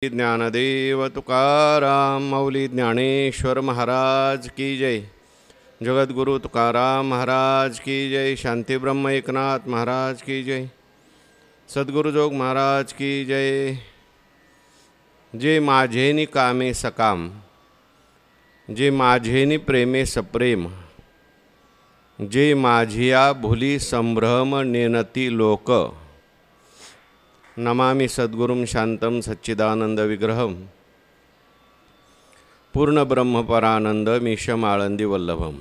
ज्ञानदेव तुकाराम मौली ज्ञानेश्वर महाराज की जय। जगद्गुरु तुकाराम महाराज की जय। शांती ब्रह्म एकनाथ महाराज की जय। सद्गुरु जोग महाराज की जय। जे माझेनी कामे सकाम, जे माझेनी प्रेमे सप्रेम, जे माझिया भुली संभ्रम नेनती लोक। नमामि सद्गुरुं शांतं सच्चिदानंद विग्रहं पूर्ण ब्रह्मपरानंद मीशम आळंदी वल्लभम।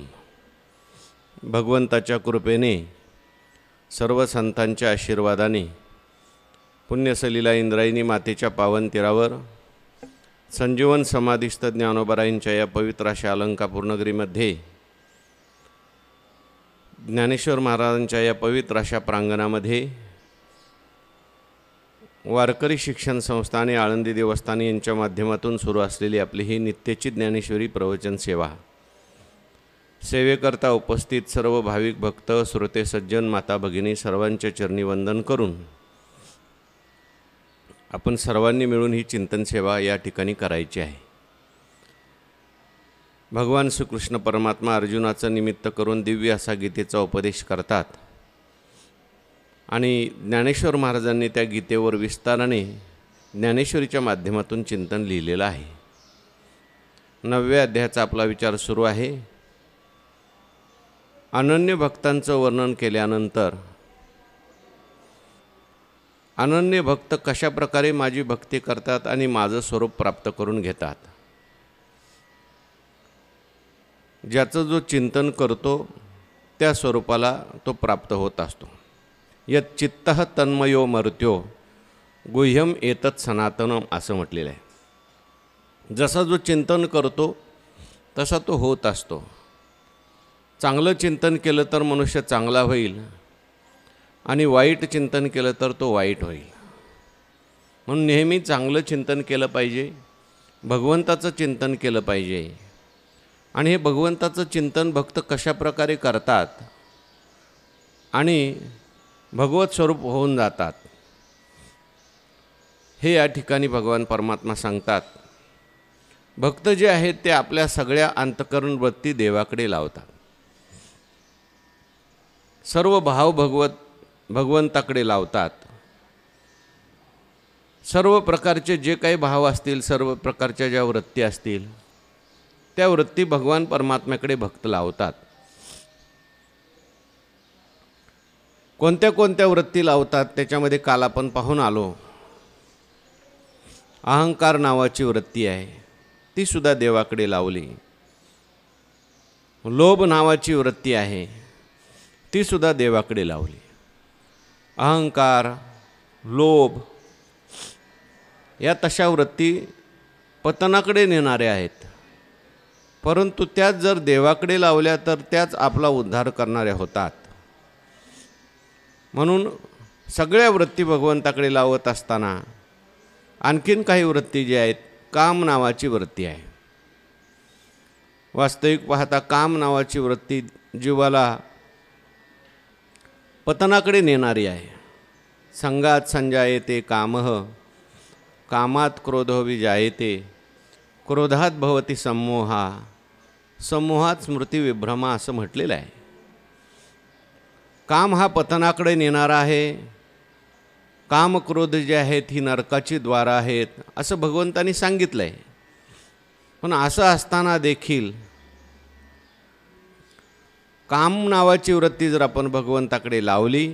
भगवंताच्या कृपेने, सर्व संतांच्या आशीर्वादाने, पुण्यसलीला इंद्रायणी मातेच्या पावन तीरावर संजीवन समाधिस्थ ज्ञानोबरायांच्या या पवित्र अशा अलंकापूर्णगिरीमध्ये ज्ञानेश्वर महाराजांच्या या पवित्र अशा प्रांगणामध्ये वारकरी शिक्षण संस्था आणि आळंदी देवस्थान यांच्या माध्यमातून सुरू असलेली आपली ही नित्यची ज्ञानेश्वरी प्रवचन सेवा, सेवेकरता उपस्थित सर्व भाविक भक्त, श्रोते, सज्जन, माता भगिनी सर्वांच्या चरणी वंदन करून आपण सर्वांनी मिळून ही चिंतन सेवा या ठिकाणी करायची आहे। भगवान श्रीकृष्ण परमात्मा अर्जुनाचं निमित्त करून दिव्य असा गीतेचा उपदेश करतात आणि ज्ञानेश्वर महाराजांनी त्या गीतेवर विस्ताराने ज्ञानेश्वरीच्या माध्यमातून चिंतन लिहिलेलं आहे। 9व्या अध्यायाचा आपला विचार सुरू आहे। अनन्य भक्तांचं वर्णन केल्यानंतर अनन्य भक्त कशा प्रकारे माझी भक्ती करतात आणि माझं स्वरूप प्राप्त करून घेतात। ज्याचं जो चिंतन करतो त्या स्वरूपाला तो प्राप्त होत असतो। यत् चित्तः तन्मयो मर्त्यो गुह्यम एतत् सनातनम असं म्हटलेलं आहे। जसा जो चिंतन करतो तसा तो होत असतो। चांगलं चिंतन केलं तर मनुष्य चांगला होईल आणि वाईट चिंतन केलं तर तो वाईट होईल। म्हणून नेहमी चांगलं चिंतन केलं पाहिजे, भगवंताचं चिंतन केलं पाहिजे। आणि हे भगवंताचं चिंतन भक्त कशा प्रकारे करतात आणि भगवत स्वरूप होऊन जातात हे या ठिकाणी भगवान परमात्मा सांगतात। भक्त जे आहेत ते आपल्या सगळ्या अंतःकरण वृत्ती देवाकडे लावतात। सर्व भाव भगवंताकडे लावतात। सर्व प्रकारचे जे काही भाव असतील, सर्व प्रकारच्या ज्या वृत्ती असतील त्या वृत्ती भगवान परमात्म्याकडे भक्त लावतात। कोणत्या कोणत्या वृत्ती लावतात त्याच्यामध्ये काल आपण पाहून आलो। अहंकार नावाची वृत्ती आहे, ती सुद्धा देवाकडे लावली। लोभ नावाची वृत्ती आहे, ती सुद्धा देवाकडे लावली। अहंकार, लोभ या तशा वृत्ती पतनाकडे नेणाऱ्या आहेत, परंतु त्याच जर देवाकडे लावल्या तर त्याच आपला उद्धार करणाऱ्या होतात। म्हणून सगळ्या वृत्ती भगवंताकडे लावत असताना आणखीन काही वृत्ती जी आहेत, काम नावाची वृत्ती आहे। वास्तविक पाहता काम नावाची वृत्ती जीवाला पतनाकडे नेणारी आहे। संगात संजायते कामः, कामात क्रोधो विजायते, क्रोधात भवती सम्मोहा, सम्मोहात स्मृती विभ्रमा असं म्हटलेलं आहे। काम हा पतनाकडे नेणारा आहे, काम क्रोध जे आहेत ही नरकाची द्वारं आहेत असं भगवंतांनी सांगितलं आहे। पण असं असताना देखील काम नावाची वृत्ती जर आपण भगवंताकडे लावली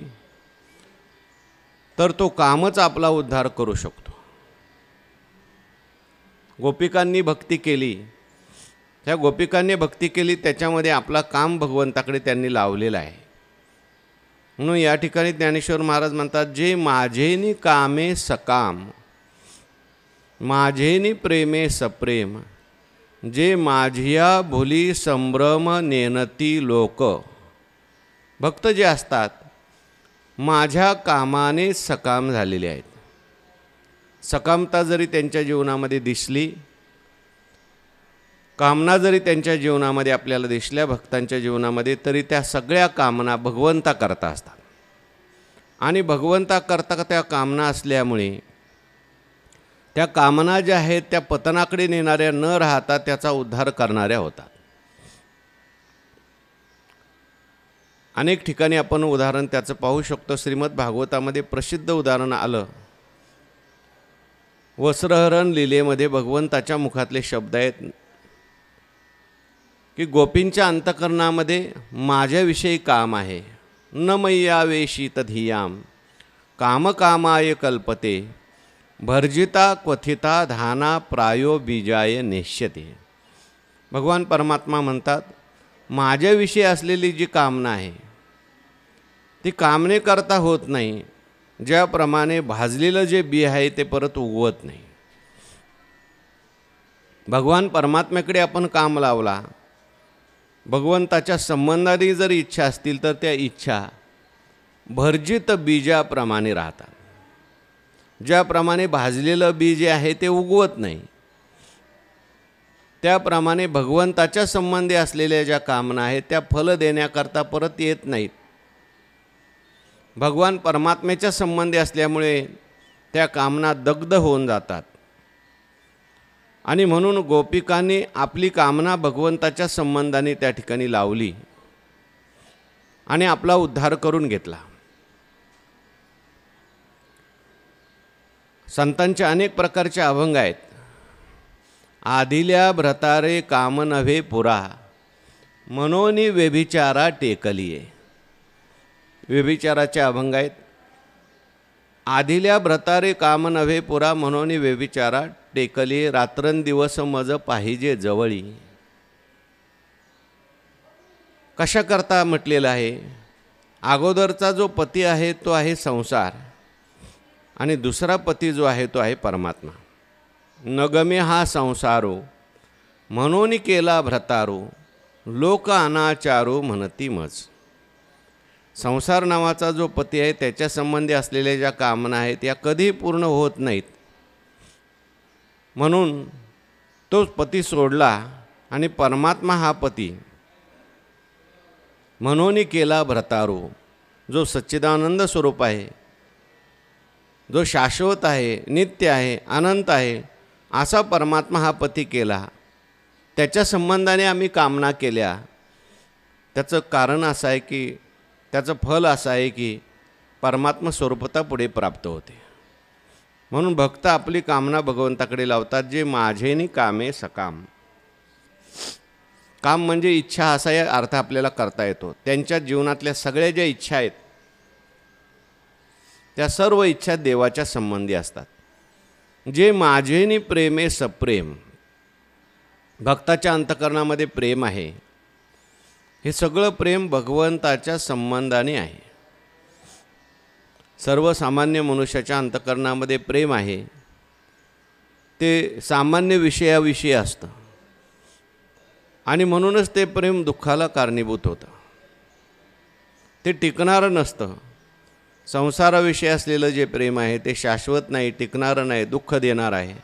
तर तो कामच आपला उद्धार करू शकतो। गोपिकांनी भक्ती केली, त्या गोपिकांनी भक्ती केली त्याच्यामध्ये आपला काम भगवंताकडे त्यांनी लावलेला आहे। म्हणून या ठिकाणी ज्ञानेश्वर महाराज म्हणतात, जे माझेनी कामे सकाम, माझेनी प्रेमे सप्रेम, जे माझिया भुली संभ्रम नेनती लोक। भक्त जे असतात माझ्या कामाने सकाम झालेले आहेत। सकामता जरी त्यांच्या जीवनामध्ये दिसली, कामना जरी त्यांच्या जीवनामध्ये आपल्याला दिसल्या भक्तांच्या जीवनामध्ये, तरी त्या सगळ्या कामना भगवंता करता असतात। आणि भगवंता करता त्या कामना असल्यामुळे त्या कामना ज्या आहेत त्या पतनाकडे नेणाऱ्या न राहता त्याचा उद्धार करणाऱ्या होतात. अनेक ठिकाणी आपण उदाहरण त्याचं पाहू शकतो. श्रीमद भागवतामध्ये प्रसिद्ध उदाहरण आलं. वस्त्रहरण लीलेमध्ये भगवंताच्या मुखातले शब्द आहेत की गोपींच्या अंतकरणामध्ये माझ्याविषयी काम आहे. न मय्यावेशित धियाम कामकामाय कल्पते भर्जिता क्वथिता धाना प्रायो बीजाय नेष्यते. भगवान परमात्मा म्हणतात माझ्याविषयी असलेली जी कामना आहे ती कामने करता होत नाही. ज्याप्रमाणे भाजलेलं जे बी आहे ते परत उगवत नाही. भगवान परमात्म्याकडे आपण काम लावला, भगवंताच्या संबंधाने जर इच्छा असतील तर त्या इच्छा भर्जित बीजाप्रमाणे राहतात. ज्याप्रमाणे भाजलेलं बी जे आहे ते उगवत नाही, त्याप्रमाणे भगवंताच्या संबंधी असलेल्या ज्या कामना आहेत त्या फल देण्याकरता परत येत नाहीत. भगवान परमात्म्याच्या संबंधी असल्यामुळे त्या कामना दग्ध होऊन जातात. आणि म्हणून गोपिकांनी आपली कामना भगवंताच्या संबंधाने त्या ठिकाणी लावली आणि आपला उद्धार करून घेतला. संतांचे अनेक प्रकारचे अभंग आहेत. आदिल्या भ्रतारे काम नव्हे पुरा मनोनी व्यभिचारा टेकलिये. व्यभिचाराचे अभंग आहेत. आदिल्या भ्रतारे काम नव्हे पुरा मनोनी व्यभिचारा टेकलिये रात्रंदिवस मज पाहिजे जवळी. कशा करता म्हटलेलं आहे. अगोदरचा जो पती आहे तो आहे संसार आणि दुसरा पती जो आहे तो आहे परमात्मा. नगमे हा संसारो म्हणून केला भ्रतारो लोक अनाचारो म्हणती मज. संसार नावाचा जो पती आहे त्याच्या संबंधी असलेल्या ज्या कामना आहेत या कधी पूर्ण होत नाहीत. म्हणून तो पती सोडला आणि परमात्मा हा पती म्हणून केला भ्रतारो, जो सच्चिदानंद स्वरूप आहे, जो शाश्वत आहे, नित्य आहे, अनंत आहे, असा परमात्मा हा पती केला. त्याच्या संबंधाने आम्ही कामना केल्या. त्याचं कारण असं आहे की त्याचं फल असं आहे की परमात्मा स्वरूपता पुढे प्राप्त होते. म्हणून भक्त आपली कामना भगवंताकडे लावतात. जे माझेनी कामे सकाम. काम म्हणजे इच्छा असा या अर्थ आपल्याला करता येतो. त्यांच्या जीवनातल्या सगळ्या ज्या इच्छा आहेत त्या सर्व इच्छा देवाच्या संबंधी असतात. जे माझेनी प्रेमे सप्रेम. भक्ताच्या अंतकरणामध्ये प्रेम आहे. हे सगळं प्रेम भगवंताच्या संबंधाने आहे. सर्वसामान्य मनुष्याच्या अंतकरणामध्ये प्रेम आहे ते सामान्य विषयाविषयी असतं आणि म्हणूनच ते प्रेम दुःखाला कारणीभूत होतं. ते टिकणारं नसतं. संसाराविषयी असलेलं जे प्रेम आहे ते शाश्वत नाही, टिकणारं नाही, दुःख देणार आहे.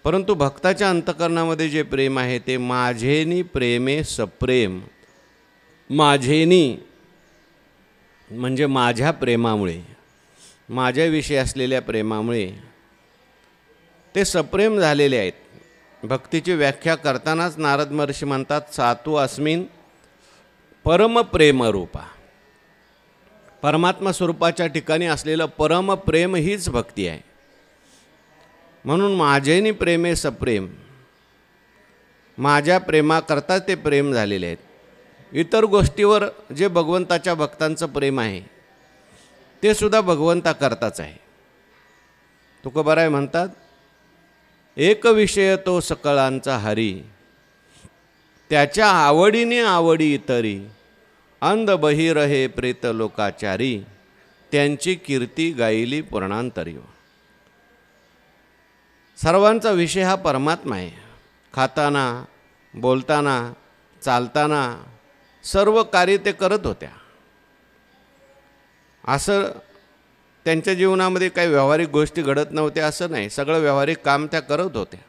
परंतु भक्ताच्या अंतकरणामध्ये जे प्रेम आहे ते माझेनी प्रेमे सप्रेम. माझेनी म्हणजे माझ्या प्रेमामुळे, माझ्याविषयी असलेल्या प्रेमामुळे ते सप्रेम झालेले आहेत. भक्तीची व्याख्या करतानाच नारद महर्षी म्हणतात सातू अस्मिन परमप्रेमरूपा. परमात्मा स्वरूपाच्या ठिकाणी असलेलं परमप्रेम हीच भक्ती आहे. म्हणून माझेनी प्रेमे सप्रेम. माझ्या प्रेमाकरता ते प्रेम झालेले आहेत. इतर गोष्टीवर जे भगवंताच्या भक्तांचं प्रेम आहे ते सुद्धा भगवंताकरताच आहे. तुकोबाराय म्हणतात एक विषय तो सकळांचा हरी त्याच्या आवडीने आवडी इतरी अंध बहिर हे प्रेत लोकाचारी त्यांची कीर्ती गायली पुराणांतरी. सर्वांचा विषय हा परमात्मा आहे. खाताना, बोलताना, चालताना सर्व कार्य ते करत होत्या. असं त्यांच्या जीवनामध्ये काही व्यावहारिक गोष्टी घडत नव्हत्या असं नाही. सगळं व्यावहारिक काम त्या करत होत्या.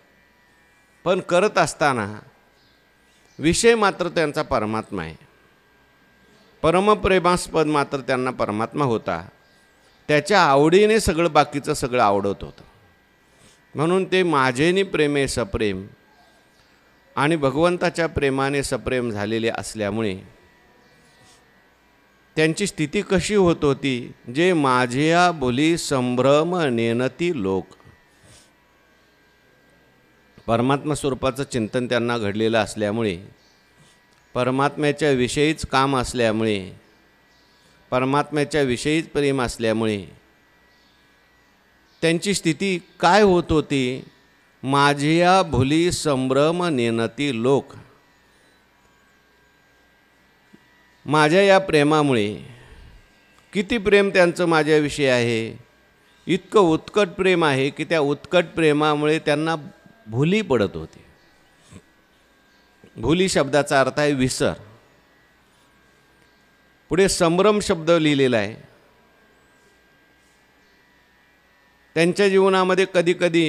पण करत असताना विषय मात्र त्यांचा परमात्मा आहे. परमप्रेमास्पद मात्र त्यांना परमात्मा होता. त्याच्या आवडीने सगळं बाकीचं सगळं आवडत होतं. म्हणून ते माझेनी प्रेमे सप्रेम आणि भगवंताच्या प्रेमाने सप्रेम झालेले असल्यामुळे त्यांची स्थिती कशी होत होती, जे माझ्या बोली संभ्रम नेनती लोक. परमात्मा स्वरूपाचं चिंतन त्यांना घडलेलं असल्यामुळे, परमात्म्याच्या विषयीच काम असल्यामुळे, परमात्म्याच्या विषयीच प्रेम असल्यामुळे त्यांची स्थिती काय होत होती, माझ्या भुली संभ्रम नेनती लोक. माझ्या या प्रेमामुळे, किती प्रेम त्यांचं माझ्याविषयी आहे, इतकं उत्कट प्रेम आहे की त्या उत्कट प्रेमामुळे त्यांना भुली पडत होती. भुली शब्दाचा अर्थ आहे विसर. पुढे संभ्रम शब्द लिहिलेला आहे. त्यांच्या जीवनामध्ये कधीकधी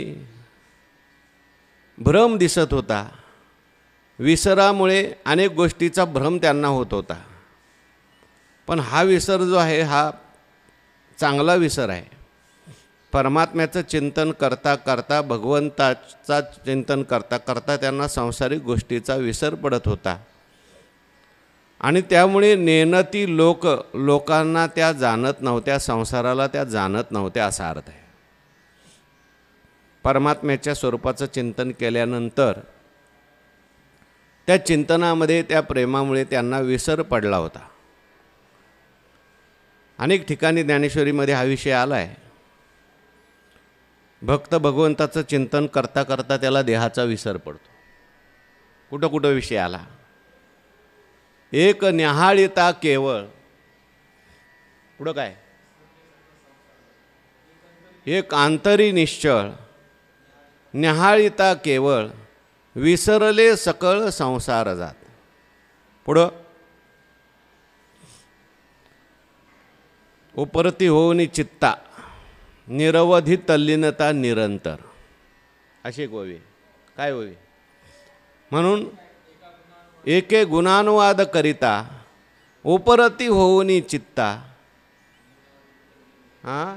भ्रम दिसत होता. विसरामुळे अनेक गोष्टीचा भ्रम त्यांना होत होता. पण हा विसर जो आहे हा चांगला विसर आहे. परमात्म्याचं चिंतन करता करता, भगवंताचा चिंतन करता करता त्यांना सांसारिक गोष्टीचा विसर पडत होता आणि त्यामुळे नेनती लोक, लोकांना त्या जाणत नव्हत्या, संसाराला त्या जाणत नव्हत्या असा अर्थ आहे. परमात्म्याच्या स्वरूपाचं चिंतन केल्यानंतर त्या चिंतनामध्ये, त्या प्रेमामुळे त्यांना विसर पडला होता. अनेक ठिकाणी ज्ञानेश्वरीमध्ये हा विषय आला आहे. भक्त भगवंताचं चिंतन करता करता त्याला देहाचा विसर पडतो. कुठं कुठं विषय आला. एक न्याहाळिता केवळ, पुढं काय, एक आंतरी निश्चळ, न्याहाळिता केवळ, विसरले सकळ संसार जात. पुढं, उपरती होऊनी चित्ता, निरवधी तल्लीनता निरंतर. अशी एक ओवी. काय ओवी? म्हणून एके गुणानुवाद करिता, उपरती होऊनी चित्ता,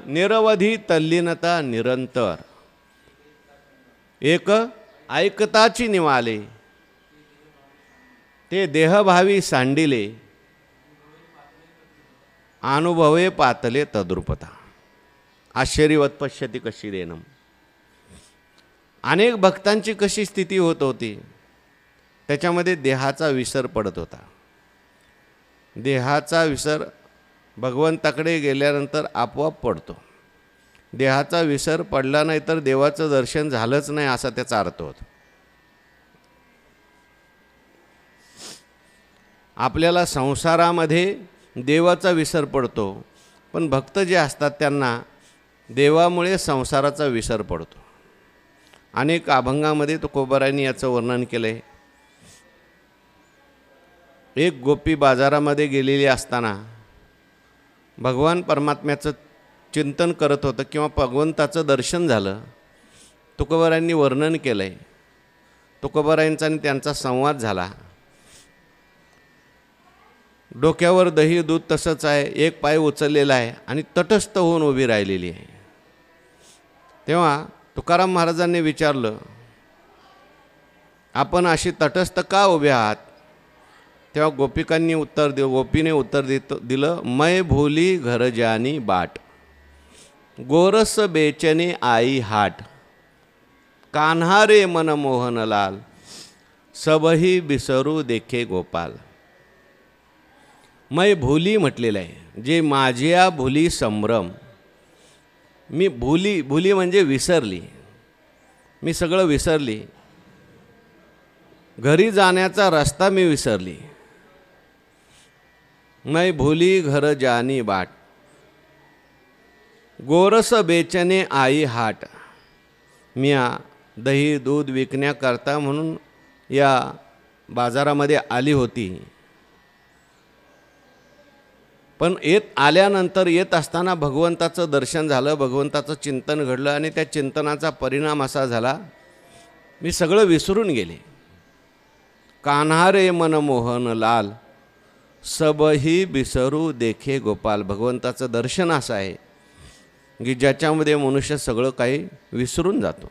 निरवधी तल्लीनता निरंतर. एक ऐकताची निवाले, ते देहभावी सांडिले, अनुभवे पातले तद्रुपता. आश्चर्यवत पश्यती कशी देनम. अनेक भक्तांची कशी स्थिती होत होती, त्याच्यामध्ये देहाचा विसर पडत होता. देहाचा विसर भगवंताकडे गेल्यानंतर आपोआप पडतो. देहाचा विसर पडला नाही तर देवाचं दर्शन झालंच नाही असा त्याचा अर्थ होतो. आपल्याला संसारामध्ये देवाचा विसर पडतो, पण भक्त जे असतात त्यांना देवामुळे संसाराचा विसर पडतो. अनेक अभंगामध्ये तुकोबारायांनी याचं वर्णन केलं आहे. एक गोपी बाजारामध्ये गेलेली असताना भगवान परमात्म्याचं चिंतन करत होतं किंवा भगवंताचं दर्शन झालं. तुकोबारायांनी वर्णन केलं आहे. तुकोबारायांचा आणि त्यांचा संवाद झाला. डोक्यावर दही दूध तसंच आहे, एक पाय उचललेला आहे आणि तटस्थ होऊन उभी राहिलेली आहे. तेव्हा तुकाराम महाराजांनी विचारलं, आपण अशी तटस्थ का उभे आहात? तेव्हा गोपिकांनी गोपीने उत्तर दिलं, मै भोली घर जानी बाट, गोरस बेचने आई हाट, कान्हा रे मन मोहनलाल, सबही बिसरू देखे गोपाल. मै भुली म्हटलेलं आहे, जे माझ्या भुली संभ्रम. मी भुली म्हणजे विसरली, मी सगळं विसरली. घरी जाण्याचा रस्ता मी विसरली. मै भुली घर जानी बाट, गोरस बेचने आई हाट. मी दही दूध विकण्याकरता म्हणून या बाजारामध्ये आली होती. पण आल्यानंतर येत असताना भगवंताचं दर्शन झालं, भगवंताचं चिंतन घडलं आणि त्या चिंतनाचा परिणाम असा झाला, मी सगळं विसरून गेले. कान्हा रे मन मोहन लाल, सबही बिसरू देखे गोपाल. भगवंताचं दर्शन असं आहे की ज्याच्यामध्ये मनुष्य सगळं काही विसरून जातो.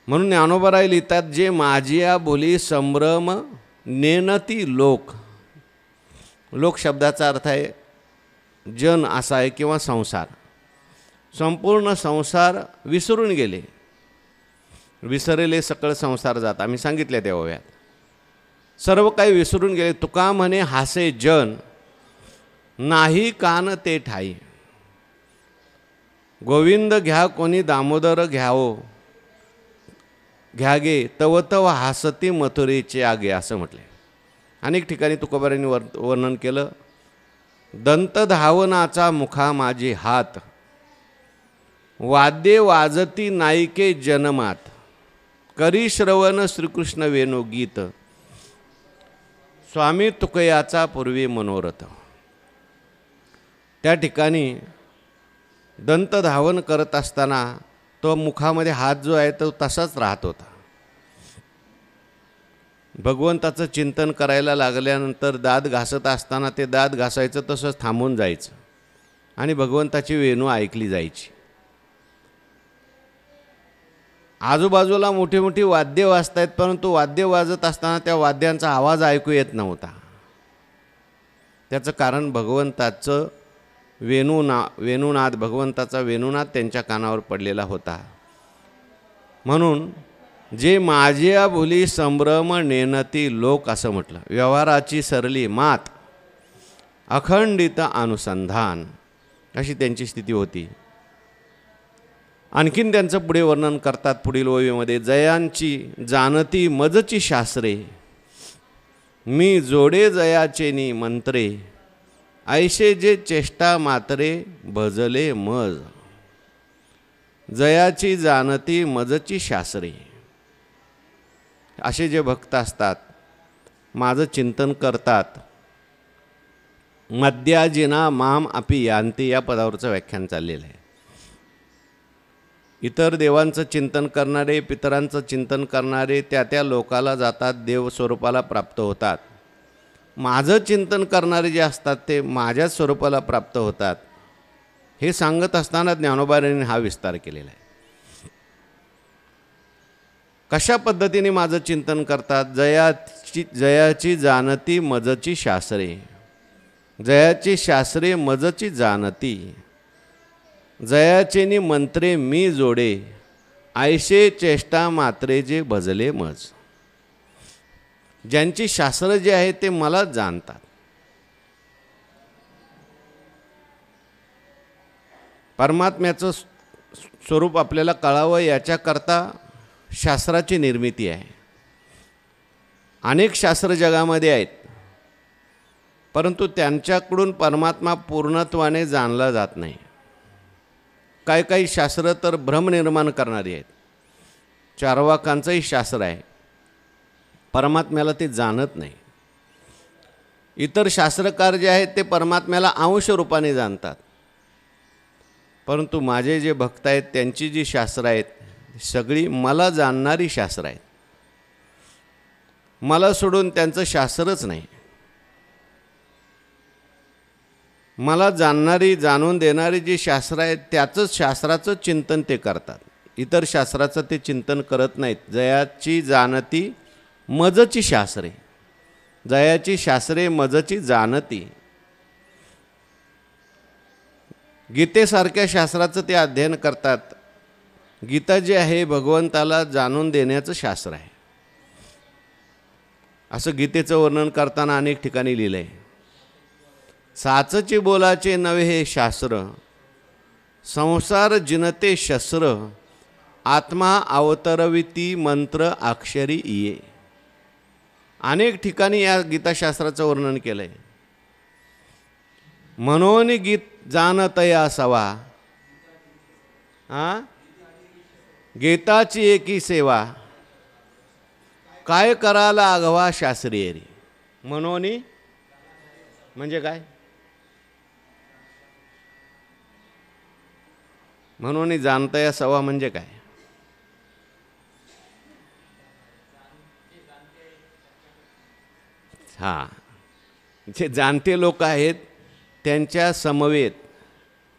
म्हणून ज्ञानोबराय लिहितात, जे माझिया बोली संभ्रम नेनती लोक. लोक शब्दाचा अर्थ आहे जन असा आहे किंवा संसार. संपूर्ण संसार विसरून गेले. विसरले सकळ संसार जात, आम्ही सांगितले त्या ओव्यात. सर्व काही विसरून गेले. तुका म्हणे हासे जन, नाही कान ते ठाई. गोविंद घ्या कोणी दामोदर घ्यावो, घ्यागे तव तव हासती मथुरेचे आगे, असं म्हटले. अनेक ठिकाणी तुकोबारांनी वर्णन केलं. दंत धावनाचा मुखा माझे हात, वाद्ये वाजती नायिके जनमात. करी श्रवण श्रीकृष्ण वेणू गीत, स्वामी तुकयाचा पूर्वी मनोरथ. त्या ठिकाणी दंत धावन करत असताना तो मुखामध्ये हात जो आहे तो तसाच राहत होता. भगवंताचं चिंतन करायला लागल्यानंतर दात घासत असताना ते दात घासायचं तसंच थांबून जायचं आणि भगवंताची वेणू ऐकली जायची. आजूबाजूला मोठी मोठी वाद्य वाजत आहेत, परंतु वाद्य वाजत असताना त्या वाद्यांचा आवाज ऐकू येत नव्हता. त्याचं कारण भगवंताचं वेणुनाद, भगवंताचा वेणुनाद त्यांच्या कानावर पडलेला होता. म्हणून जे माझिया बोली संभ्रम नेनती लोक असं म्हटलं. व्यवहाराची सरली मात, अखंडित अनुसंधान, अशी त्यांची स्थिती होती. आणखीन त्यांचं पुढे वर्णन करतात पुढील ओवीमध्ये. जयांची जानती मजची शास्त्रे, मी जोडे जयाचेनी मंत्रे. ऐशे जे चेष्टा मात्रे भजले मज. जयाची जानती मजची शास्त्रे, असे जे भक्त असतात, माझं चिंतन करतात. मद्याजिना माम अपि यांती, या पदावरचं व्याख्यान चाललेलं आहे. इतर देवांचं चिंतन करणारे, पितरांचं चिंतन करणारे त्या त्या लोकाला जातात, देव स्वरूपाला प्राप्त होतात. माझं चिंतन करणारे जे असतात ते माझ्याच स्वरूपाला प्राप्त होतात. हे सांगत असताना ज्ञानोबांनी हा विस्तार केलेला आहे. कशा पद्धतीने माझं चिंतन करतात? जयाची जानती मजची शास्त्रे, जयाची शास्त्रे मजची जानती. जयाचेनी मंत्रे मी जोडे, ऐशे चेष्टा मात्रे जे भजले मज. ज्यांची शास्त्र जे आहे ते मला जाणतात. परमात्म्याचं स्वरूप आपल्याला कळावं याच्याकरता शास्त्राची निर्मिती आहे. अनेक शास्त्र जगामध्ये आहेत, परंतु त्यांच्याकडून परमात्मा पूर्णत्वाने जाणला जात नाही. काही काही शास्त्र तर भ्रम निर्माण करणारी आहेत. चार्वाकांचंही शास्त्र आहे, परमात्म्याला ते जाणत नाही. इतर शास्त्रकार जे आहेत ते परमात्म्याला अंश रूपाने जाणतात. परंतु माझे जे भक्त आहेत त्यांची जी शास्त्र आहेत सगळी मला जाणणारी शास्त्र आहेत. मला सोडून त्यांचं शास्त्रच नाही. मला जाणणारी, जाणून देणारी जी शास्त्र आहेत त्याचंच शास्त्राचं चिंतन ते करतात. इतर शास्त्राचं ते चिंतन करत नाहीत. जयाची जानती मजची शास्त्रे, जयाची शास्त्रे मजची जानती. गीतेसारख्या शास्त्राचं ते अध्ययन करतात. गीता जे आहे भगवंताला जाणून देण्याचं शास्त्र आहे. असं गीतेचं वर्णन करताना अनेक ठिकाणी लिहिलं आहे. साचची बोलाचे नवे हे शास्त्र, संसार जिनते शस्त्र. आत्मा अवतरविती मंत्र अक्षरी ये. अनेक ठिकाणी या गीताशास्त्राचं वर्णन केलं आहे. म्हणून गीत जाणतया सवा, गीताची एकी सेवा. काय कराला आघवा शास्त्रीय रे. म्हणून म्हणजे काय? म्हणून जाणतया सवा म्हणजे काय? जे जाणते लोक आहेत त्यांच्या समवेत,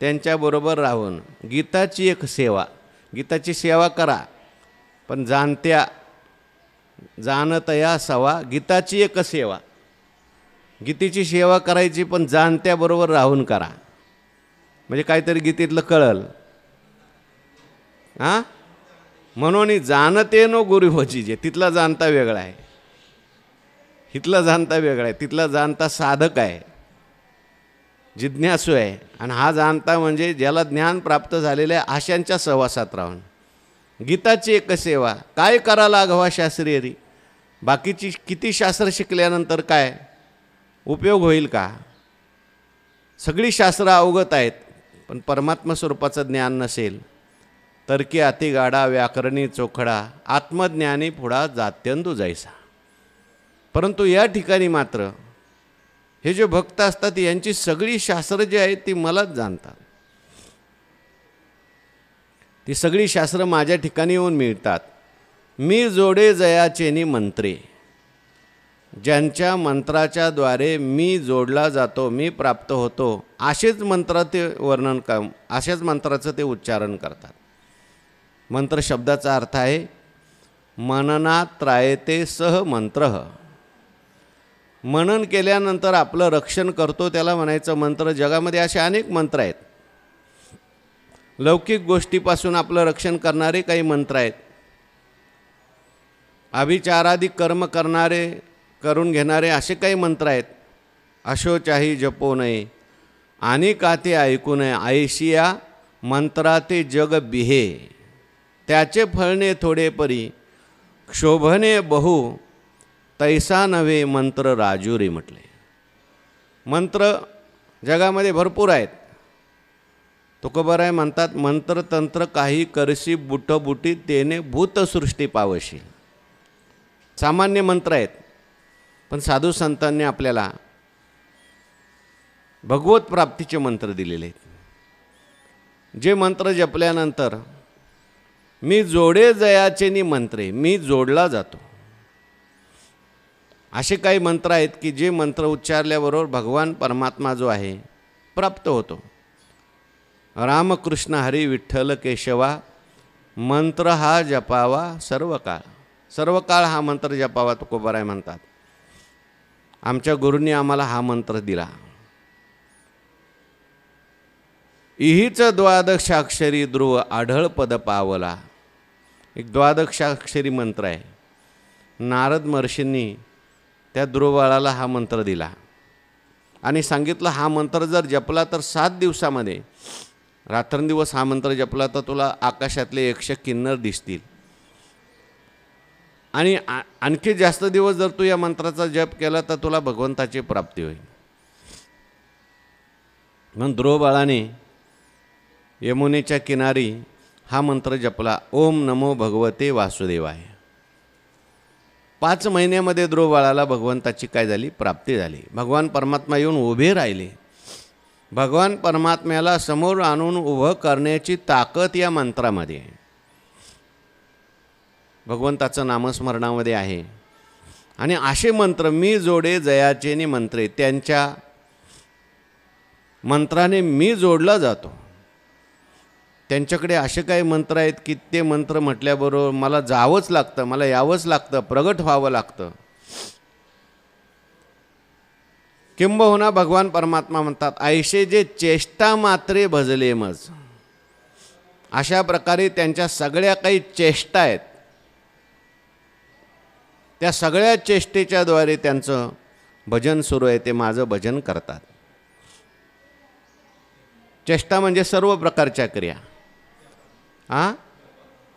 त्यांच्याबरोबर राहून गीताची एक सेवा, गीताची सेवा करा. पण जाणत्या जाणतया सवा गीताची एक सेवा. गीतेची सेवा करायची पण जाणत्याबरोबर राहून करा, म्हणजे काहीतरी गीतेतलं कळल. हां, म्हणून जाणते नो गुरु वचीचे. तिथला जाणता वेगळा आहे, इथला जाणता वेगळा आहे. तिथला जाणता साधक आहे, जिज्ञासू आहे, आणि हा जाणता म्हणजे ज्याला ज्ञान प्राप्त झालेल्या आशांच्या सहवासात राहून. गीताची एक सेवा. काय करा लाघवा शास्त्रीय री. बाकीची किती शास्त्र शिकल्यानंतर काय उपयोग होईल का? सगळी शास्त्र अवगत आहेत, पण परमात्मा स्वरूपाचं ज्ञान नसेल तर की अतिगाडा व्याकरणी चोखडा आत्मज्ञानी पुढा जात्यंतू जायसा. परंतु या ठिकाणी मात्र हे जे भक्त असतात यांची सगळी शास्त्र जी आहेत ती मलाच जाणतात. ती सगळी शास्त्र माझ्या ठिकाणी येऊन मिळतात. मी जोडे जयाचेनी मंत्रे. ज्यांच्या मंत्राच्या द्वारे मी जोडला जातो, मी प्राप्त होतो, असेच मंत्र ते वर्णन अशाच मंत्राचं ते उच्चारण करतात. मंत्र शब्दाचा अर्थ आहे मननात त्रायते सह मंत्र. मनन केल्यानंतर आपलं रक्षण करतो त्याला म्हणायचं मंत्र. जगामध्ये असे अनेक मंत्र आहेत. लौकिक गोष्टीपासून आपलं रक्षण करणारे काही मंत्र आहेत. अभिचारादी कर्म करून घेणारे असे काही मंत्र आहेत. अशोचाही जपो नये आणि काते ऐकू नये. ऐशिया मंत्राते जग बिहे त्याचे फळणे थोडे परी क्षोभने बहु तैसा नव्हे मंत्र राजुरी म्हटले. मंत्र जगामध्ये भरपूर आहेत. तुकोबाराय म्हणतात मंत्र तंत्र काही करशी बुटबुटी तेने भूतसृष्टी पावशी. सामान्य मंत्र आहेत, पण साधू संतांनी आपल्याला भगवत प्राप्तीचे मंत्र दिलेले आहेत. जे मंत्र जपल्यानंतर मी जोडे जयाचेनी मंत्रे, मी जोडला जातो, असे काही मंत्र आहेत की जे मंत्र उच्चारल्याबरोबर भगवान परमात्मा जो आहे प्राप्त होतो. रामकृष्ण हरी विठ्ठल केशवा मंत्र हा जपावा सर्व काळ. सर्व काळ हा मंत्र जपावा तुकोबाराय म्हणतात. आमच्या गुरूंनी आम्हाला हा मंत्र दिला. इहीच द्वादशाक्षरी ध्रुव आढळ पद पावला. एक द्वादशाक्षरी मंत्र आहे. नारद महर्षींनी त्या ध्रुवबाळाला हा मंत्र दिला आणि सांगितलं हा मंत्र जर जपला तर 7 दिवसामध्ये रात्रंदिवस हा मंत्र जपला तर तुला आकाशातले 100 किन्नर दिसतील आणि आणखी जास्त दिवस जर तू या मंत्राचा जप केला तर तुला भगवंताची प्राप्ती होईल. म्हणून ध्रुवबाळाने यमुनेच्या किनारी हा मंत्र जपला. ओम नमो भगवते वासुदेवाय. 5 महिन्यामध्ये ध्रुवबाळाला भगवंताची काय झाली? प्राप्ती झाली. भगवान परमात्मा येऊन उभे राहिले. भगवान परमात्म्याला समोर आणून उभं करण्याची ताकद या मंत्रामध्ये आहे. भगवंताचं नामस्मरणामध्ये आहे. आणि असे मंत्र मी जोडे जयाचेनी मंत्रे, त्यांच्या मंत्राने मी जोडला जातो. त्यांच्याकडे असे काही मंत्र आहेत की ते मंत्र म्हटल्याबरोबर मला जावंच लागतं, मला यावंच लागतं, प्रगट व्हावं लागतं. किंबहुना भगवान परमात्मा म्हणतात ऐसे जे चेष्टा मात्रे भजले मज. अशा प्रकारे त्यांच्या सगळ्या काही चेष्टा आहेत, त्या सगळ्या चेष्टेच्या द्वारे त्यांचं भजन सुरू आहे. ते माझं भजन करतात. चेष्टा म्हणजे सर्व प्रकारच्या क्रिया,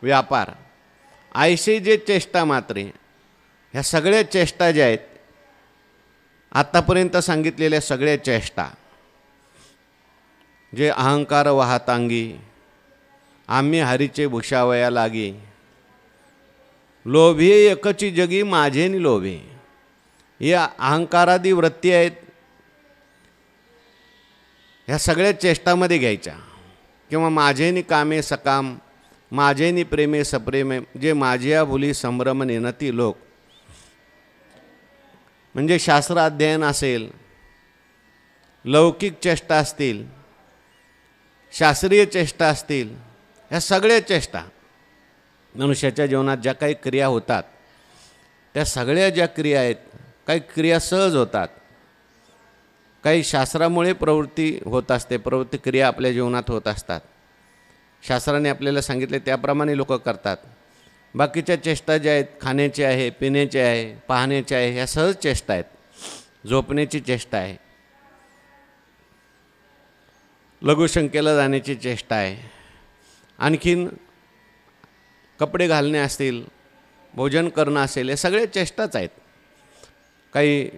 व्यापार. ऐसे जे चेष्टा मात्रे, ह्या सगळ्या चेष्टा ज्या आहेत आत्तापर्यंत सांगितलेल्या सगळ्या चेष्टा, जे अहंकार वाहतांगी आम्ही हरीचे भूषावया लागी, लोभी एकची जगी माझे नि लोभी, या अहंकारादी वृत्ती आहेत. ह्या सगळ्या चेष्टामध्ये घ्यायच्या. किंवा माझेनी कामे सकाम, माझेनी प्रेमे सप्रेमे, जे माझ्या भुली संभ्रम नेनती लोक. म्हणजे शास्त्र अध्ययन असेल, लौकिक चेष्टा असतील, शास्त्रीय चेष्टा असतील, ह्या सगळ्या चेष्टा मनुष्याच्या जीवनात ज्या काही क्रिया होतात त्या सगळ्या ज्या क्रिया आहेत, काही क्रिया सहज होतात, काही शास्त्रामुळे प्रवृत्ती होत असते, प्रवृत्ती क्रिया आपल्या जीवनात होत असतात. शास्त्राने आपल्याला सांगितले त्याप्रमाणे लोक करतात. बाकीच्या चेष्टा ज्या आहेत, खाण्याचे आहे, पिण्याचे आहे, पाहण्याचे आहे, ह्या सहज चेष्टा आहेत. झोपण्याची चेष्टा आहे, लघुशंकेला जाण्याची चेष्टा आहे, आणखीन कपडे घालणे असतील, भोजन करणं असेल, हे सगळे चेष्टाच आहेत. काही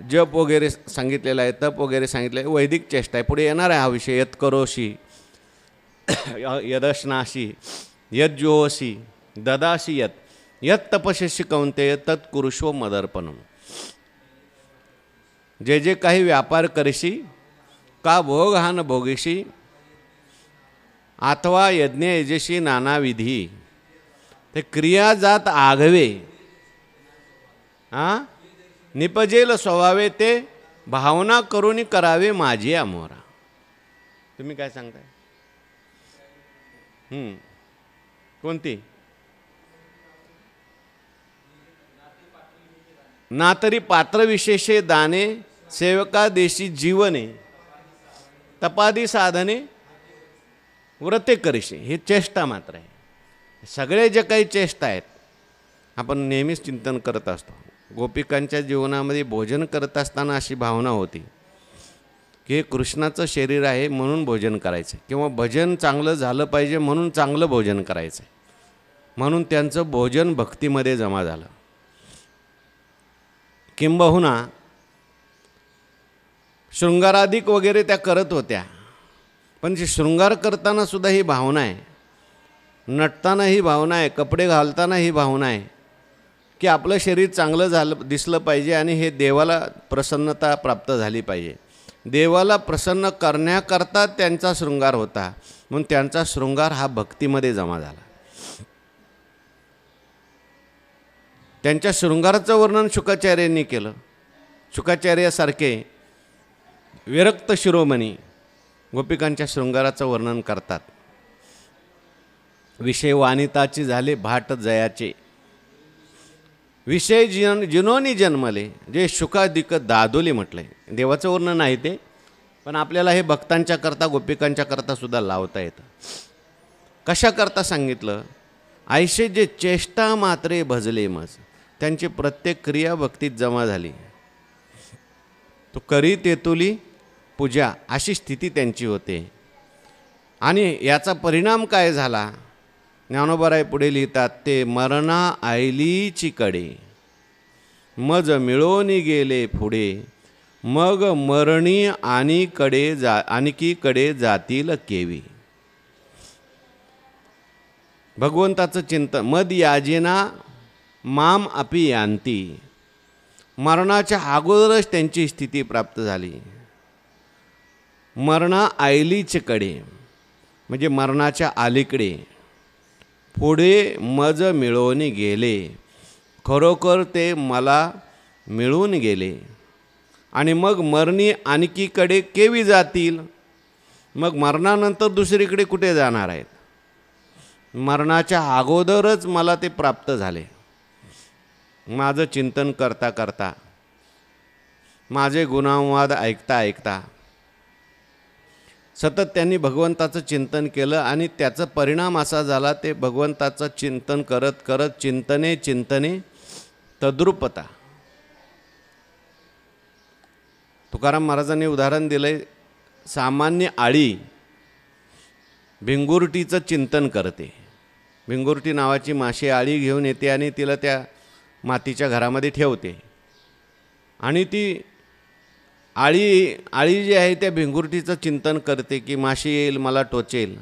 जप वगैरे सांगितलेलं आहे, तप वगैरे सांगितलं आहे, वैदिक चेष्टा आहे. पुढे येणार आहे हा विषय. यत करोशी यदश्नाशी यज्जोशी ददाशी यत यत तपस्यसी कौंतेय तत्कुरुष्व मदर्पणम. जे जे काही व्यापार करशी का भोग हा न भोगीशी अथवा यज्ञ यजेशी नानाविधी ते क्रिया जात आघवे निपजेल स्वभावे ते भावना करून करावे माझी अमोरा. तुम्ही काय सांगताय? कोणती? ना तरी पात्र विशेषे दाने सेवका देशी जीवने तपादी साधने व्रते करीशी. हे चेष्टा मात्र आहे. सगळे जे काही चेष्टा आहेत आपण नेहमीच चिंतन करत असतो. गोपिकांच्या जीवनामध्ये भोजन करत असताना अशी भावना होती की हे कृष्णाचं शरीर आहे म्हणून भोजन करायचं, किंवा भजन चांगलं झालं पाहिजे म्हणून चांगलं भोजन करायचं, म्हणून त्यांचं भोजन भक्तीमध्ये जमा झालं. किंबहुना शृंगाराधिक वगैरे त्या करत होत्या, पण जी शृंगार करताना सुद्धा ही भावना आहे, नटताना ही भावना आहे, कपडे घालताना ही भावना आहे की आपलं शरीर चांगलं झालं दिसलं पाहिजे आणि हे देवाला प्रसन्नता प्राप्त झाली पाहिजे. देवाला प्रसन्न करण्याकरता त्यांचा शृंगार होता, म्हणून त्यांचा शृंगार हा भक्तीमध्ये जमा झाला. त्यांच्या शृंगाराचं वर्णन शुकाचार्यांनी केलं. शुकाचार्यासारखे विरक्त शिरोमणी गोपिकांच्या शृंगाराचं वर्णन करतात. विषय वानिताची झाले भाट जयाचे, विषय जिनोनी जन्मले, जे शुकाधिक दादोली म्हटलंय. देवाचं वर्णन आहे ते, पण आपल्याला हे भक्तांच्या करता गोपिकांच्या करता सुद्धा लावता येतं. कशा करता सांगितलं? ऐशे जे चेष्टा मात्रे भजले मज, त्यांची प्रत्येक क्रिया भक्तीत जमा झाली. तो करी तेतुली पूजा, अशी स्थिती त्यांची होते. आणि याचा परिणाम काय झाला? ज्ञानोबाराय पुढे लिहितात, ते मरणा आयलीची कडे मज मिळोनी गेले पुढे, मग मरणी आणखी कडे जातील केवी. भगवंताचं चिंतन मद याजेना माम अपि यांती, मरणाच्या अगोदरच त्यांची स्थिती प्राप्त झाली. मरणा आयलीचे कडे म्हणजे मरणाच्या अलीकडे, पुढे मज मिळवून गेले, खरोखर ते मला मिळून गेले. आणि मग मरणी आणखीकडे केवी जातील, मग मरणानंतर दुसरीकडे कुठे जाणार आहेत? मरणाच्या अगोदरच मला ते प्राप्त झाले. माझं चिंतन करता करता, माझे गुणांवाद ऐकता ऐकता सतत त्यांनी भगवंताचं चिंतन केलं आणि त्याचा परिणाम असा झाला, ते भगवंताचं चिंतन करत करत चिंतने चिंतने तद्रुपता. तुकाराम महाराजांनी उदाहरण दिलंय, सामान्य आळी भिंगुरटीचं चिंतन करते. भिंगुरटी नावाची माशी आळी घेऊन येते आणि तिला त्या मातीच्या घरामध्ये ठेवते, आणि ती आळी जी आहे त्या भिंगुरटीचं चिंतन करते की माशी येईल मला टोचेल,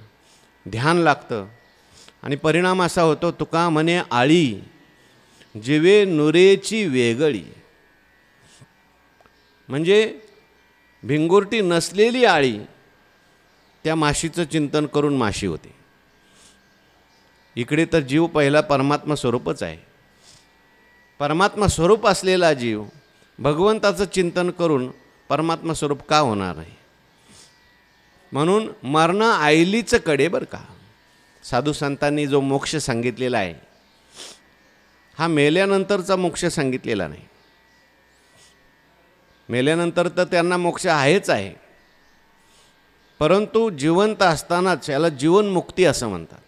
ध्यान लागतं. आणि परिणाम असा होतो, तुका म्हणे आळी जिवे नुरेची वेगळी, म्हणजे भिंगुरटी नसलेली आळी त्या माशीचं चिंतन करून माशी होते. इकडे तर जीव पहिला परमात्मा स्वरूपच आहे. परमात्मा स्वरूप असलेला जीव भगवंताचं चिंतन करून परमात्मा स्वरूप का होणार आहे? म्हणून मरणा आयलीचं कडे बरं का, साधू संतांनी जो मोक्ष सांगितलेला आहे हा मेल्यानंतरचा मोक्ष सांगितलेला नाही. मेल्यानंतर तर त्यांना मोक्ष आहेच आहे, परंतु जिवंत असतानाच याला जीवनमुक्ती असं म्हणतात.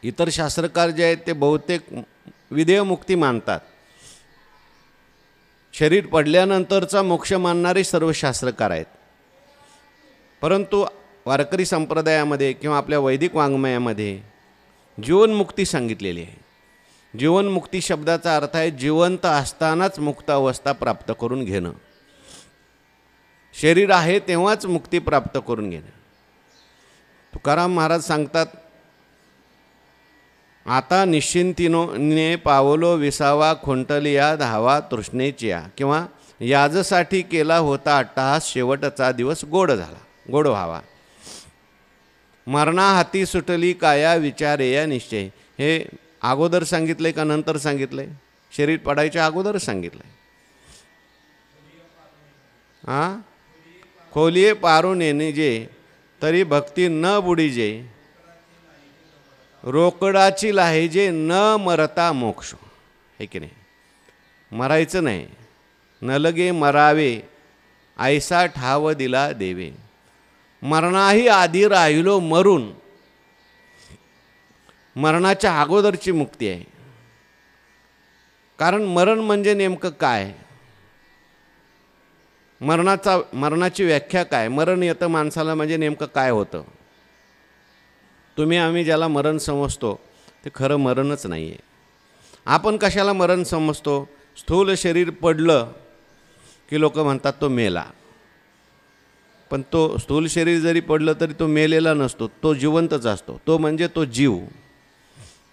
इतर शास्त्रकार जे आहेत ते बहुतेक विदेहमुक्ती मानतात. शरीर पडल्यानंतरचा मोक्ष मानणारे सर्व शास्त्रकार आहेत, परंतु वारकरी संप्रदायामध्ये किंवा आपल्या वैदिक वाङ्मयामध्ये जीवनमुक्ती सांगितलेली आहे. जीवनमुक्ती शब्दाचा अर्थ आहे जिवंत असतानाच मुक्त अवस्था प्राप्त करून घेणं. शरीर आहे तेव्हाच मुक्ती प्राप्त करून घेणं. तुकाराम महाराज सांगतात, आता निश्चिंतीने पावलो विसावा खुंटलिया धावा तृष्णेचिया, किंवा याजसाठी केला होता अट्टहास शेवटचा दिवस गोड झाला, गोड व्हावा. मरणा हाती सुटली काया विचारेया निश्चय. हे अगोदर सांगितलंय का नंतर सांगितलंय? शरीर पडायच्या अगोदर सांगितलंय. खोलिये पारून येणे जे तरी भक्ती न बुडीजे, रोकडाची लाहेजे न मरता मोक्ष. हे की नाही? मरायचं नाही, न लगे मरावे ऐसा ठाव दिला देवे. मरणाही आधी राहिलो मरून, मरणाच्या अगोदरची मुक्ती आहे. कारण मरण म्हणजे नेमकं काय? मरणाची व्याख्या काय? मरण येतं माणसाला म्हणजे नेमकं काय होतं? तुम्ही आम्ही ज्याला मरण समजतो ते खरं मरणच नाही आहे. आपण कशाला मरण समजतो? स्थूल शरीर पडलं की लोक म्हणतात तो मेला, पण तो स्थूल शरीर जरी पडलं तरी तो मेलेला नसतो, तो जिवंतच असतो. तो म्हणजे तो जीव.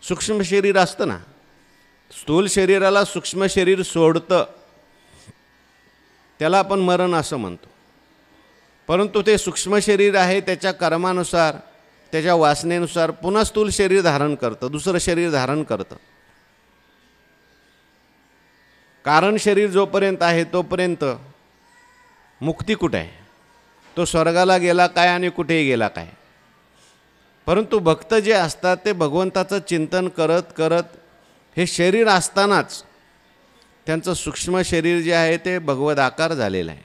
सूक्ष्म शरीर असतं ना, स्थूल शरीराला सूक्ष्म शरीर सोडतं, त्याला आपण मरण असं म्हणतो. परंतु ते सूक्ष्म शरीर आहे त्याच्या कर्मानुसार, त्याच्या वासनेनुसार पुन्हा स्थूल शरीर धारण करतं, दुसरं शरीर धारण करतं. कारण शरीर जोपर्यंत आहे तोपर्यंत मुक्ती कुठे आहे? तो स्वर्गाला गेला काय आणि कुठेही गेला काय? परंतु भक्त जे असतात ते भगवंताचं चिंतन करत करत हे शरीर असतानाच त्यांचं सूक्ष्म शरीर जे आहे ते भगवदाकार झालेलं आहे.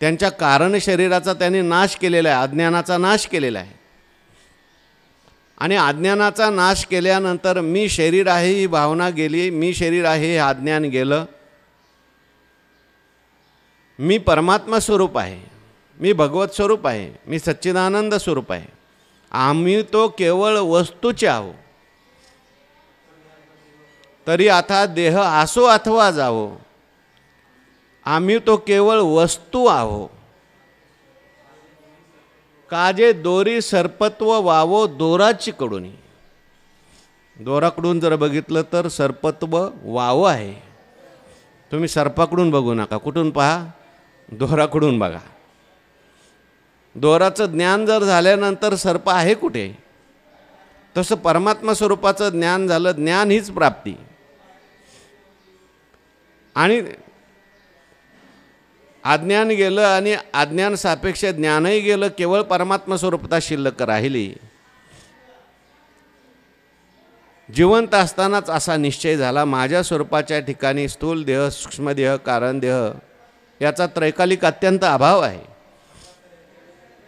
त्यांच्या कारण शरीराचा त्यांनी नाश केलेला आहे, अज्ञानाचा नाश केलेला आहे. आणि अज्ञानाचा नाश केल्यानंतर मी शरीर आहे ही भावना गेली, मी शरीर आहे हे अज्ञान गेलं. मी परमात्मा स्वरूप आहे, मी भगवत स्वरूप आहे, मी सच्चिदानंद स्वरूप आहे. आम्ही तो केवळ वस्तूचे आहो, तरी आता देह असो अथवा जावो, आम्ही तो केवळ वस्तू आहो. काजे दोरी सर्पत्व वावो दोराची कडून. दोराकडून जर बघितलं तर सर्पत्व वावं आहे. तुम्ही सर्पाकडून बघू नका, कुठून पहा? दोराकडून बघा. दोराचं ज्ञान जर झाल्यानंतर सर्प आहे कुठे? तसं परमात्मा स्वरूपाचं ज्ञान झालं, ज्ञान हीच प्राप्ती. आणि अज्ञान गेलं आणि अज्ञान सापेक्ष ज्ञानही गेलं, केवळ परमात्मा स्वरूपता शिल्लक राहिली. जिवंत असतानाच असा निश्चय झाला, माझ्या स्वरूपाच्या ठिकाणी स्थूल देह, सूक्ष्म देह, कारण देह याचा त्रैकालिक अत्यंत अभाव आहे.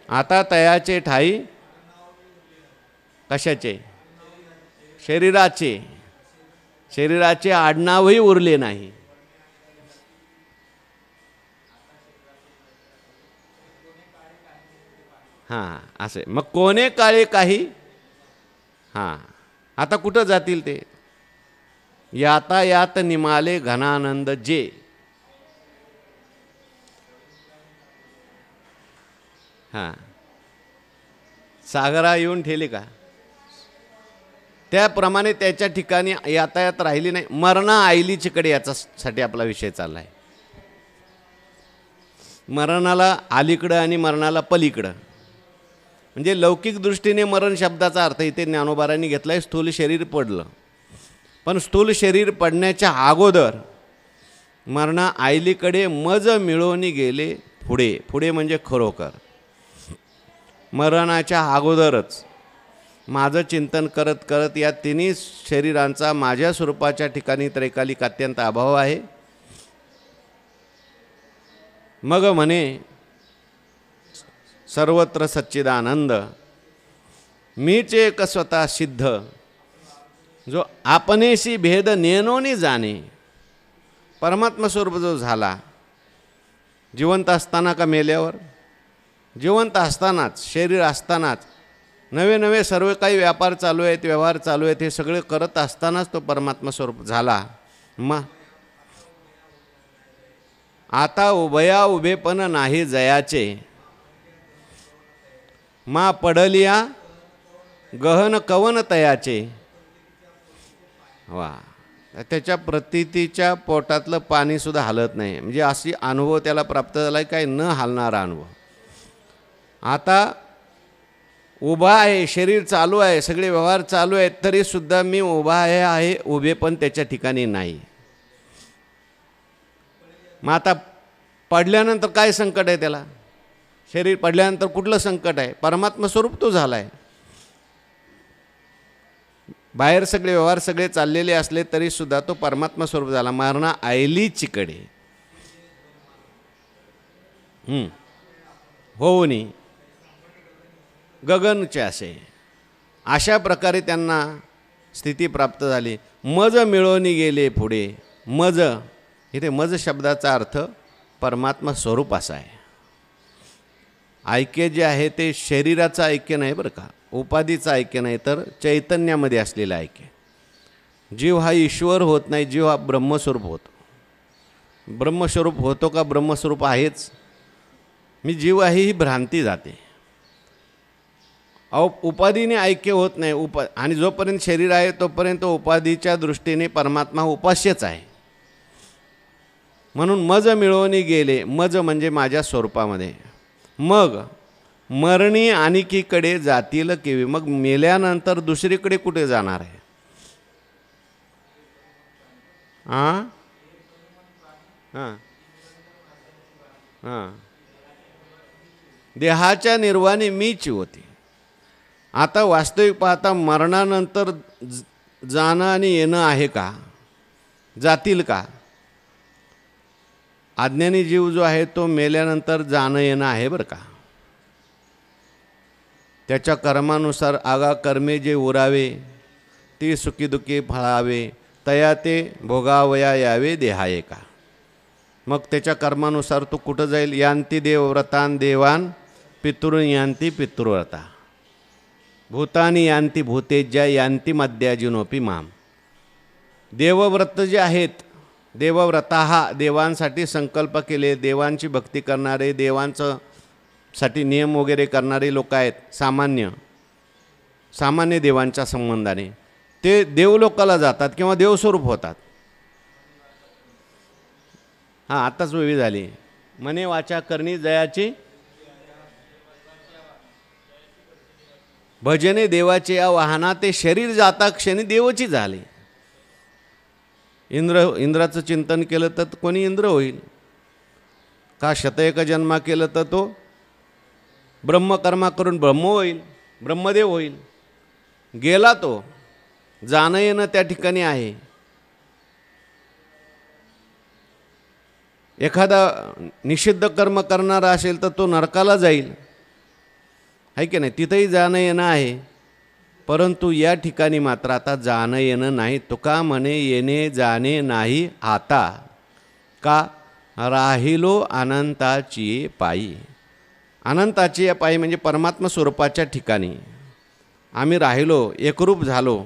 आता तयाचे ठाई कशाचे? शरीराचे. शरीराचे आडनावही उरले नाही. हां, असे मग कोणे काळे काही. हां, आता कुठं जातील ते? यातायात निमाले घनानंद जे. हां, सागरा येऊन ठेले का? त्याप्रमाणे त्याच्या ठिकाणी यातायात राहिली नाही. मरणा आईलीचीकडे याच्यासाठी आपला विषय चालला आहे. मरणाला अलीकडं आणि मरणाला पलीकडं. म्हणजे लौकिक दृष्टीने मरण शब्दाचा अर्थ इथे ज्ञानोबारांनी घेतला आहे, स्थूल शरीर पडलं. पण स्थूल शरीर पडण्याच्या अगोदर मरणा आईलीकडे मज मिळवणी गेले पुढे. पुढे म्हणजे खरोखर मरणाच्या अगोदरच माझं चिंतन करत करत या तिन्ही शरीरांचा माझ्या स्वरूपाच्या ठिकाणी त्रैकालिक अत्यंत अभाव आहे. मग म्हणे सर्वत्र सच्चिदानंद मीच एक स्वतः सिद्ध, जो आपणेशी भेद नेनोनी जाणे. परमात्मा स्वरूप जो झाला, जिवंत असताना का मेल्यावर, जिवंत असतानाच, शरीर असतानाच, नवे नवे सर्व काही व्यापार चालू आहेत, व्यवहार चालू आहेत, हे सगळे करत असतानाच तो परमात्मा स्वरूप झाला. मग आता उभया उभेपण नाही जयाचे, मा पडलिया गहन कवन तयाचे. वा, त्याच्या प्रतीतीच्या पोटातलं पाणीसुद्धा हलत नाही, म्हणजे अशी अनुभव त्याला प्राप्त झाला आहे, काही न हलणारा अनुभव. आता उभा आहे, शरीर चालू आहे, सगळे व्यवहार चालू आहेत, तरीसुद्धा मी उभा आहे उभे पण त्याच्या ठिकाणी नाही. मग आता पडल्यानंतर काय संकट आहे त्याला? शरीर पडल्यानंतर कुठलं संकट आहे? परमात्मा स्वरूप तो झाला आहे. बाहेर सगळे व्यवहार सगळे चाललेले असले तरीसुद्धा तो परमात्मा स्वरूप झाला. मरणा आयली चिकडे होऊनी गगनचे असे. अशा प्रकारे त्यांना स्थिती प्राप्त झाली. मज मिळवणी गेले पुढे. मज, इथे मज शब्दाचा अर्थ परमात्मा स्वरूप असा आहे. ऐक्य जे आहे ते शरीराचं ऐक्य नाही बरं का, उपाधीचं ऐक्य नाही, तर चैतन्यामध्ये असलेलं ऐक्य. जीव हा ईश्वर होत नाही, जीव हा ब्रह्मस्वरूप होतो. ब्रह्मस्वरूप होतो का ब्रह्मस्वरूप आहेच? मी जीव आहे ही भ्रांती जाते. उपाधीने ऐक्य होत नाही. आणि जोपर्यंत शरीर आहे तोपर्यंत उपाधीच्या दृष्टीने परमात्मा उपास्यच आहे. म्हणून मज मिळवणी गेले. मज म्हणजे माझ्या स्वरूपामध्ये. मग मरणी आणिकीकडे जातील केवी. मग मेल्यानंतर दुसरीकडे कुठे जाणार आहे? हां हां हां, देहाच्या निर्वाणी मीच होती. आता वास्तविक पाहता मरणानंतर जाणं आणि येणं आहे का? जातील का? अज्ञानी जीव जो आहे तो मेल्यानंतर जाणं येणं आहे बरं का. त्याच्या कर्मानुसार आगा कर्मे जे उरावे, ती सुखीदुखी फळावे, तया ते भोगावया यावे देहाये का. मग त्याच्या कर्मानुसार तो कुठं जाईल? यांती देवव्रतान देवान पितृ यांती पितृव्रता, भूतानी यांती भूतेज्या यांती मध्याजिनोपी माम. देवव्रत जे आहेत, देवव्रता हा देवांसाठी संकल्प केले, देवांची भक्ती करणारे, देवांचं साठी नियम वगैरे करणारे लोक आहेत. सामान्य देवांच्या संबंधाने ते देवलोकाला जातात किंवा देवस्वरूप होतात. हां, आत्ताच वेळी झाली. मने वाचा करणी जयाची, भजने देवाचे या वाहना, ते शरीर जाता क्षणी देवची झाले. इंद्राचं चिंतन केलं तर कोणी इंद्र होईल का? शतएक जन्मा केलं तर तो ब्रह्मकर्मा करून ब्रह्म होईल, ब्रह्मदेव होईल. गेला तो, जाणं येणं त्या ठिकाणी आहे. एखादा निषिद्ध कर्म करणारा असेल तर तो नरकाला जाईल, आहे की नाही? तिथंही जाणं येणं आहे. परंतु या ठिकाणी मात्र आता जाणं येणं नाही. तुका म्हणे येणे जाणे नाही आता, का राहिलो अनंताची पायी. अनंताची या पायी म्हणजे परमात्मा स्वरूपाच्या ठिकाणी आम्ही राहिलो, एकरूप झालो.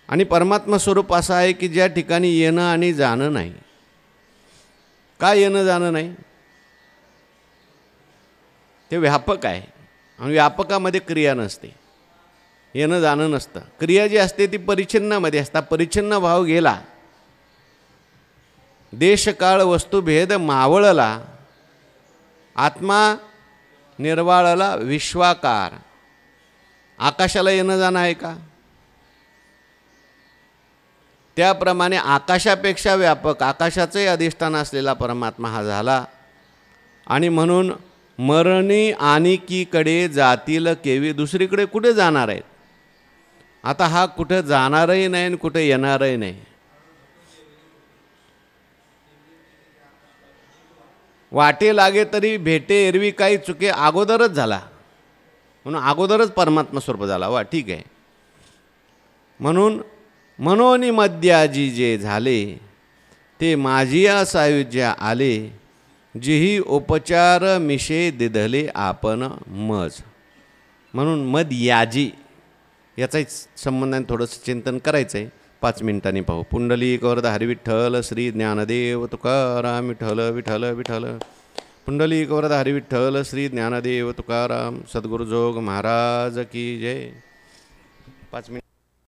आणि परमात्मा स्वरूप असं आहे की ज्या ठिकाणी येणं आणि जाणं नाही. का येणं जाणं नाही? ते व्यापक आहे आणि व्यापकामध्ये क्रिया नसते, येणं जाणं नसतं. क्रिया जी असते ती परिच्छिन्नामध्ये असतात. परिच्छिन्न भाव गेला, देशकाळ वस्तुभेद मावळला, आत्मा निर्वाळला विश्वाकार. आकाशाला येणं जाणं आहे का? त्याप्रमाणे आकाशापेक्षा व्यापक, आकाशाचंही अधिष्ठान असलेला परमात्मा हा झाला. आणि म्हणून मरणी आणिकीकडे जातील केवी. दुसरीकडे कुठे जाणार आहेत? आता हा कुठं जाणारही नाही आणि कुठं येणारही नाही. वाटे लागे तरी भेटे एरवी काही चुके अगोदरच झाला, म्हणून अगोदरच परमात्मा स्वरूप झाला. वा ठीक आहे. म्हणून मनोनी मध्याजी जे झाले ते माझिया सायुज्या आले, जिही उपचार मिशे दिधले आपण मज. म्हणून मद याजी याचाही संबंध आहे, थोडंसं चिंतन करायचं आहे. 5 मिनिटांनी पाहू. पुंडलिक वरदा हरी विठ्ठल श्री ज्ञानदेव तुकाराम विठ्ठल विठ्ठल विठ्ठल. पुंडलिक वरदा हरी विठ्ठल श्री ज्ञानदेव तुकाराम सद्गुरुजोग महाराज की जय. 5 मिनिट.